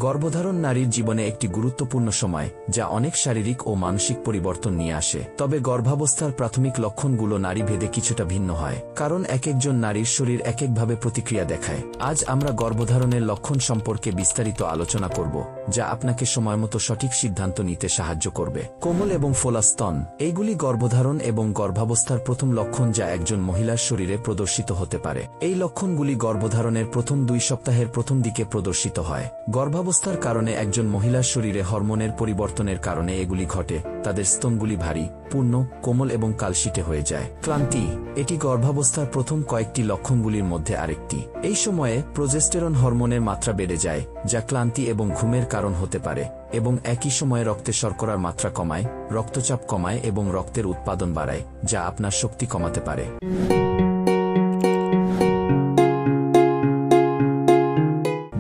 গর্ভধারণ নারীর জীবনে একটি গুরুত্বপূর্ণ সময়, যা অনেক শারীরিক ও মানসিক পরিবর্তন নিয়ে আসে। তবে গর্ভাবস্থার প্রাথমিক লক্ষণগুলো নারীভেদে কিছুটা ভিন্ন হয়, কারণ একজন নারীর শরীর একভাবে প্রতিক্রিয়া দেখায়। আজ আমরা গর্ভধারণের লক্ষণ সম্পর্কে বিস্তারিত আলোচনা করব, যা আপনাকে সময়মতো সঠিক সিদ্ধান্ত নিতে সাহায্য করবে। কোমল এবং ফোলা স্তন, এইগুলি গর্ভধারণ এবং গর্ভাবস্থার প্রথম লক্ষণ যা একজন মহিলার শরীরে প্রদর্শিত হতে পারে। এই লক্ষণগুলি গর্ভধারণের প্রথম 2 সপ্তাহের প্রথম দিকে প্রদর্শিত হয়। গর্ভাবস্থার কারণে একজন মহিলার শরীরে হরমোনের পরিবর্তনের কারণে এগুলি ঘটে। তাদের স্তনগুলি ভারী, পূর্ণ, কোমল এবং কালশিটে হয়ে যায়। ক্লান্তি, এটি গর্ভাবস্থার প্রথম কয়েকটি লক্ষণগুলির মধ্যে আরেকটি। এই সময়ে প্রোজেস্টেরন হরমোনের মাত্রা বেড়ে যায়, যা ক্লান্তি এবং ঘুমের কারণ হতে পারে, এবং একই সময়ে রক্তে শর্করার মাত্রা কমায়, রক্তচাপ কমায় এবং রক্তের উৎপাদন বাড়ায়, যা আপনার শক্তি কমাতে পারে।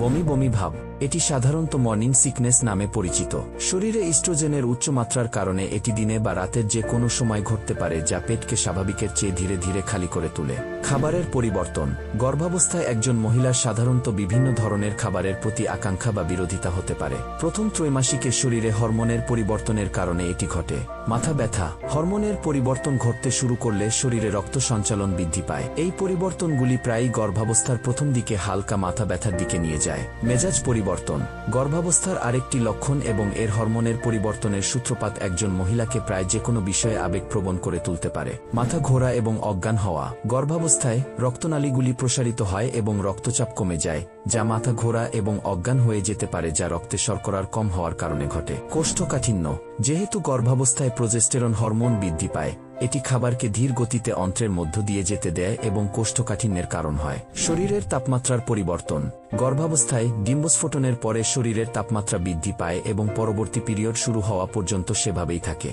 বমি বমি ভাব, এটি সাধারণত মর্নিং সিকনেস নামে পরিচিত। শরীরে ইস্ট্রোজেনের উচ্চমাত্রার কারণে এটি দিনে বা রাতের যে কোনো সময় ঘটতে পারে, যা পেটকে স্বাভাবিকের চেয়ে ধীরে ধীরে খালি করে তোলে। খাবারের পরিবর্তন, গর্ভাবস্থায় একজন মহিলার সাধারণত বিভিন্ন ধরনের খাবারের প্রতি আকাঙ্ক্ষা বা বিরোধিতা হতে পারে। প্রথম ত্রৈমাসিকে শরীরে হরমোনের পরিবর্তনের কারণে এটি ঘটে। মাথা ব্যথা, হরমোনের পরিবর্তন ঘটতে শুরু করলে শরীরে রক্ত সঞ্চালন বৃদ্ধি পায়। এই পরিবর্তনগুলি প্রায়ই গর্ভাবস্থার প্রথম দিকে হালকা মাথা ব্যথার দিকে নিয়ে যায়। মেজাজ পরিবর্তন, গর্ভাবস্থার আরেকটি লক্ষণ এবং এর হরমোনের পরিবর্তনের সূত্রপাত একজন মহিলাকে প্রায় যে কোনো বিষয়ে আবেগপ্রবণ করে তুলতে পারে। মাথা ঘোরা এবং অজ্ঞান হওয়া, গর্ভাবস্থায় রক্তনালীগুলি প্রসারিত হয় এবং রক্তচাপ কমে যায়, যা মাথা ঘোরা এবং অজ্ঞান হয়ে যেতে পারে, যা রক্তে শর্করার কম হওয়ার কারণে ঘটে। কোষ্ঠকাঠিন্য, যেহেতু গর্ভাবস্থায় প্রোজেস্টেরন হরমোন বৃদ্ধি পায়, এটি খাবারকে ধীর গতিতে অন্ত্রের মধ্য দিয়ে যেতে দেয় এবং কোষ্ঠকাঠিন্যের কারণ হয়। শরীরের তাপমাত্রার পরিবর্তন, গর্ভাবস্থায় ডিম্বস্ফোটনের পরে শরীরের তাপমাত্রা বৃদ্ধি পায় এবং পরবর্তী পিরিয়ড শুরু হওয়া পর্যন্ত সেভাবেই থাকে।